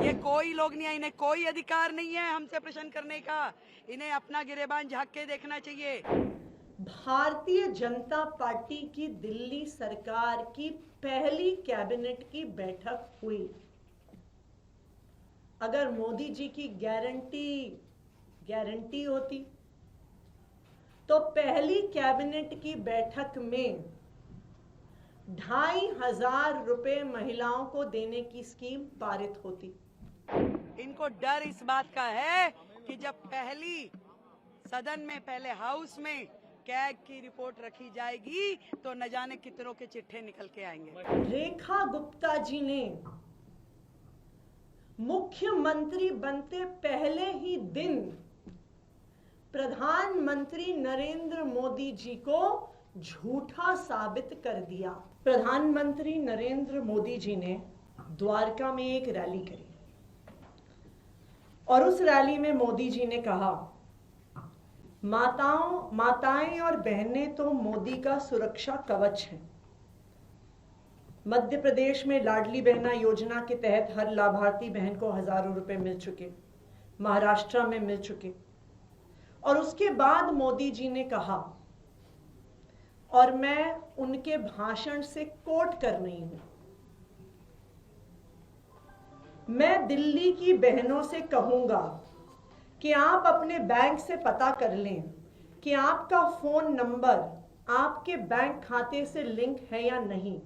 ये कोई लोग नहीं है, इन्हें कोई अधिकार नहीं है हमसे प्रश्न करने का। इन्हें अपना गिरेबान झांक के देखना चाहिए। भारतीय जनता पार्टी की दिल्ली सरकार की पहली कैबिनेट की बैठक हुई। अगर मोदी जी की गारंटी होती तो पहली कैबिनेट की बैठक में 2,500 रुपए महिलाओं को देने की स्कीम पारित होती। इनको डर इस बात का है कि जब पहली सदन में, पहले हाउस में कैग की रिपोर्ट रखी जाएगी तो न जाने कितनों के चिट्ठे निकल के आएंगे। रेखा गुप्ता जी ने मुख्यमंत्री बनते पहले ही दिन प्रधानमंत्री नरेंद्र मोदी जी को झूठा साबित कर दिया। प्रधानमंत्री नरेंद्र मोदी जी ने द्वारका में एक रैली करी और उस रैली में मोदी जी ने कहा, माताएं और बहनें तो मोदी का सुरक्षा कवच हैं। मध्य प्रदेश में लाडली बहना योजना के तहत हर लाभार्थी बहन को हजारों रुपए मिल चुके, महाराष्ट्र में मिल चुके। और उसके बाद मोदी जी ने कहा, और मैं उनके भाषण से कोट कर रही हूं, मैं दिल्ली की बहनों से कहूंगा कि आप अपने बैंक से पता कर लें कि आपका फोन नंबर आपके बैंक खाते से लिंक है या नहीं।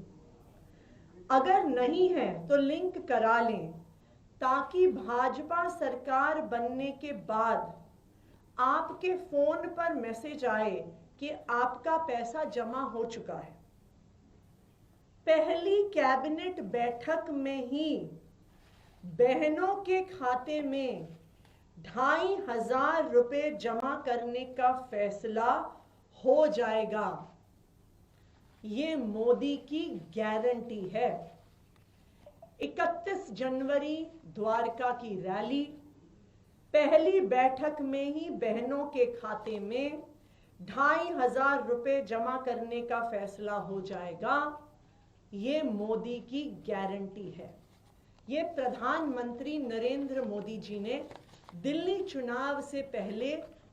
अगर नहीं है तो लिंक करा लें, ताकि भाजपा सरकार बनने के बाद आपके फोन पर मैसेज आए कि आपका पैसा जमा हो चुका है। पहली कैबिनेट बैठक में ही बहनों के खाते में 2,500 रुपए जमा करने का फैसला हो जाएगा। ये मोदी की गारंटी है। 31 जनवरी द्वारका की रैली, पहली बैठक में ही बहनों के खाते में 2,500 रुपए जमा करने का फैसला हो जाएगा। ये मोदी की गारंटी है। ये प्रधानमंत्री नरेंद्र मोदी जी ने दिल्ली चुनाव से पहले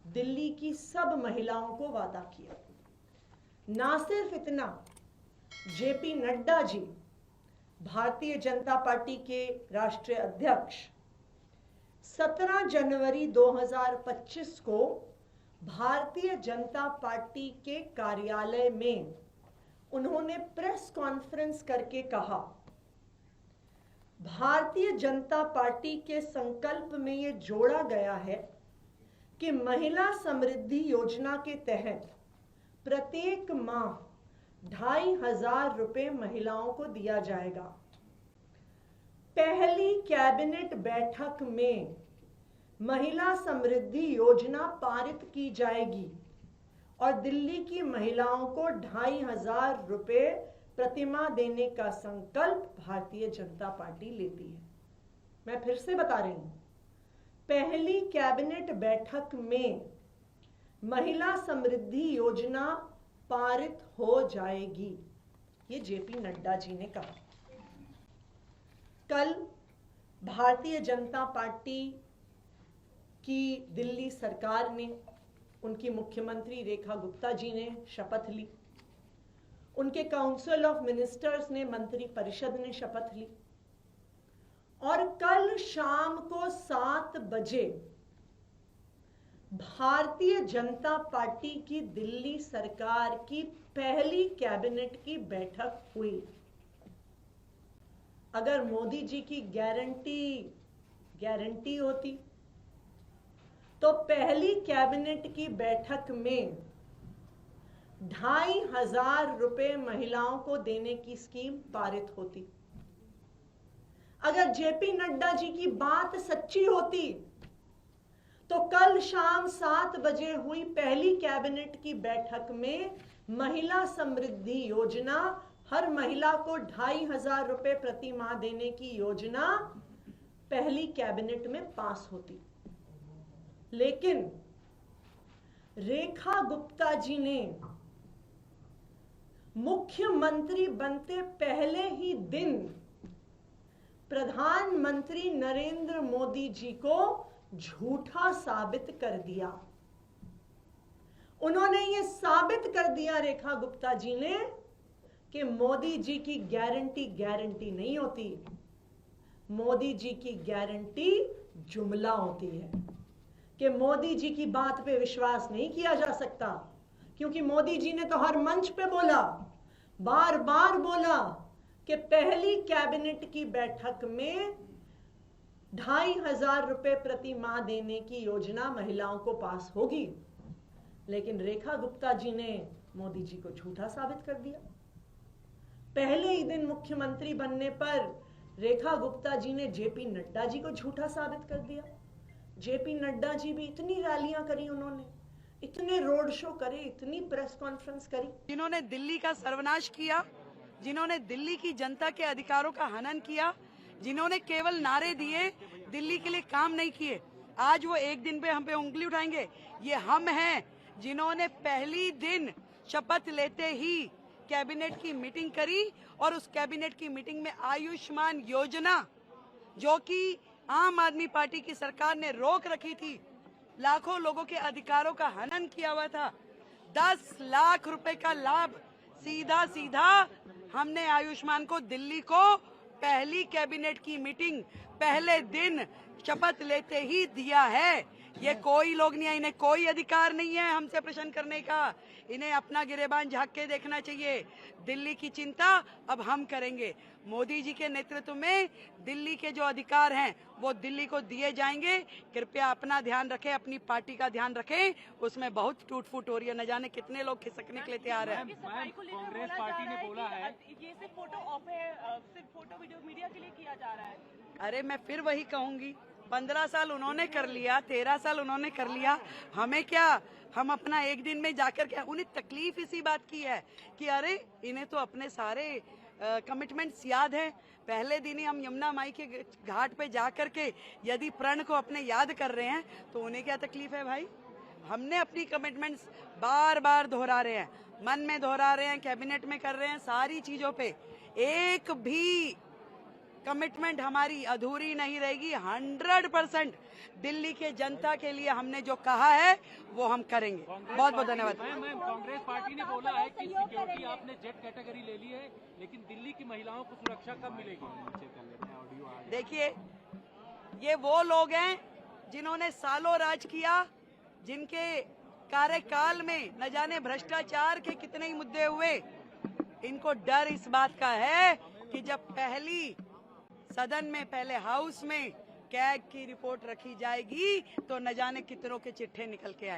दिल्ली की सब महिलाओं को वादा किया। ना सिर्फ इतना, जेपी नड्डा जी, भारतीय जनता पार्टी के राष्ट्रीय अध्यक्ष, 17 जनवरी 2025 को भारतीय जनता पार्टी के कार्यालय में उन्होंने प्रेस कॉन्फ्रेंस करके कहा, भारतीय जनता पार्टी के संकल्प में यह जोड़ा गया है कि महिला समृद्धि योजना के तहत प्रत्येक माह 2,500 रुपए महिलाओं को दिया जाएगा। पहली कैबिनेट बैठक में महिला समृद्धि योजना पारित की जाएगी और दिल्ली की महिलाओं को 2,500 रुपए प्रतिमाह देने का संकल्प भारतीय जनता पार्टी लेती है। मैं फिर से बता रही हूं, पहली कैबिनेट बैठक में महिला समृद्धि योजना पारित हो जाएगी। ये जेपी नड्डा जी ने कहा। कल भारतीय जनता पार्टी की दिल्ली सरकार ने, उनकी मुख्यमंत्री रेखा गुप्ता जी ने शपथ ली, उनके काउंसिल ऑफ मिनिस्टर्स ने, मंत्री परिषद ने शपथ ली और कल शाम को 7 बजे भारतीय जनता पार्टी की दिल्ली सरकार की पहली कैबिनेट की बैठक हुई। अगर मोदी जी की गारंटी होती तो पहली कैबिनेट की बैठक में 2,500 रुपए महिलाओं को देने की स्कीम पारित होती। अगर जेपी नड्डा जी की बात सच्ची होती तो कल शाम 7 बजे हुई पहली कैबिनेट की बैठक में महिला समृद्धि योजना, हर महिला को 2,500 रुपए प्रति माह देने की योजना पहली कैबिनेट में पास होती। लेकिन रेखा गुप्ता जी ने मुख्यमंत्री बनते पहले ही दिन प्रधानमंत्री नरेंद्र मोदी जी को झूठा साबित कर दिया। उन्होंने ये साबित कर दिया, रेखा गुप्ता जी ने, कि मोदी जी की गारंटी नहीं होती। मोदी जी की गारंटी जुमला होती है, कि मोदी जी की बात पे विश्वास नहीं किया जा सकता, क्योंकि मोदी जी ने तो हर मंच पे बोला, बार बार बोला कि पहली कैबिनेट की बैठक में 2,500 रुपए प्रति माह देने की योजना महिलाओं को पास होगी। लेकिन रेखा गुप्ता जी ने मोदी जी को झूठा साबित कर दिया। पहले ही दिन मुख्यमंत्री बनने पर रेखा गुप्ता जी ने जेपी नड्डा जी को झूठा साबित कर दिया। जेपी नड्डा जी भी इतनी रैलियां करी उन्होंने, इतने रोड शो करे, इतनी प्रेस कॉन्फ्रेंस करी। जिन्होंने दिल्ली का सर्वनाश किया, जिन्होंने दिल्ली की जनता के अधिकारों का हनन किया, जिन्होंने केवल नारे दिए, दिल्ली के लिए काम नहीं किए, आज वो एक दिन पे हम पे उंगली उठाएंगे। ये हम हैं जिन्होंने पहली दिन शपथ लेते ही कैबिनेट की मीटिंग करी, और उस कैबिनेट की मीटिंग में आयुष्मान योजना, जो कि आम आदमी पार्टी की सरकार ने रोक रखी थी, लाखों लोगों के अधिकारों का हनन किया हुआ था, 10 लाख रुपए का लाभ सीधा सीधा हमने आयुष्मान को, दिल्ली को, पहली कैबिनेट की मीटिंग पहले दिन शपथ लेते ही दिया है। ये कोई लोग नहीं है, इन्हें कोई अधिकार नहीं है हमसे प्रश्न करने का। इन्हें अपना गिरेबान झांक के देखना चाहिए। दिल्ली की चिंता अब हम करेंगे। मोदी जी के नेतृत्व में दिल्ली के जो अधिकार हैं वो दिल्ली को दिए जाएंगे। कृपया अपना ध्यान रखें, अपनी पार्टी का ध्यान रखें। उसमें बहुत टूट फूट हो रही है, न जाने कितने लोग खिसकने के लिए तैयार हैं। कांग्रेस पार्टी ने बोला है ये सिर्फ फोटो ऑफ है, सिर्फ फोटो वीडियो मीडिया के लिए किया जा रहा है। अरे मैं फिर वही कहूंगी, 15 साल उन्होंने कर लिया, 13 साल उन्होंने कर लिया, हमें क्या? हम अपना एक दिन में जाकर के, उन्हें तकलीफ इसी बात की है कि अरे इन्हें तो अपने सारे कमिटमेंट्स याद हैं। पहले दिन ही हम यमुना माई के घाट पे जाकर के यदि प्रण को अपने याद कर रहे हैं तो उन्हें क्या तकलीफ है भाई? हमने अपनी कमिटमेंट्स बार बार दोहरा रहे हैं, मन में दोहरा रहे हैं, कैबिनेट में कर रहे हैं, सारी चीजों पे एक भी कमिटमेंट हमारी अधूरी नहीं रहेगी। 100% दिल्ली के जनता के लिए हमने जो कहा है वो हम करेंगे। बहुत बहुत धन्यवाद। मैम, कांग्रेस पार्टी ने बोला है कि सिक्योरिटी आपने जेड कैटेगरी ले ली है, लेकिन दिल्ली की महिलाओं को सुरक्षा कब मिलेगी? देखिए, ये वो लोग हैं जिन्होंने सालों राज किया, जिनके कार्यकाल में न जाने भ्रष्टाचार के कितने ही मुद्दे हुए। इनको डर इस बात का है कि जब पहली सदन में, पहले हाउस में कैग की रिपोर्ट रखी जाएगी तो न जाने कितनों के चिट्ठे निकल के आए।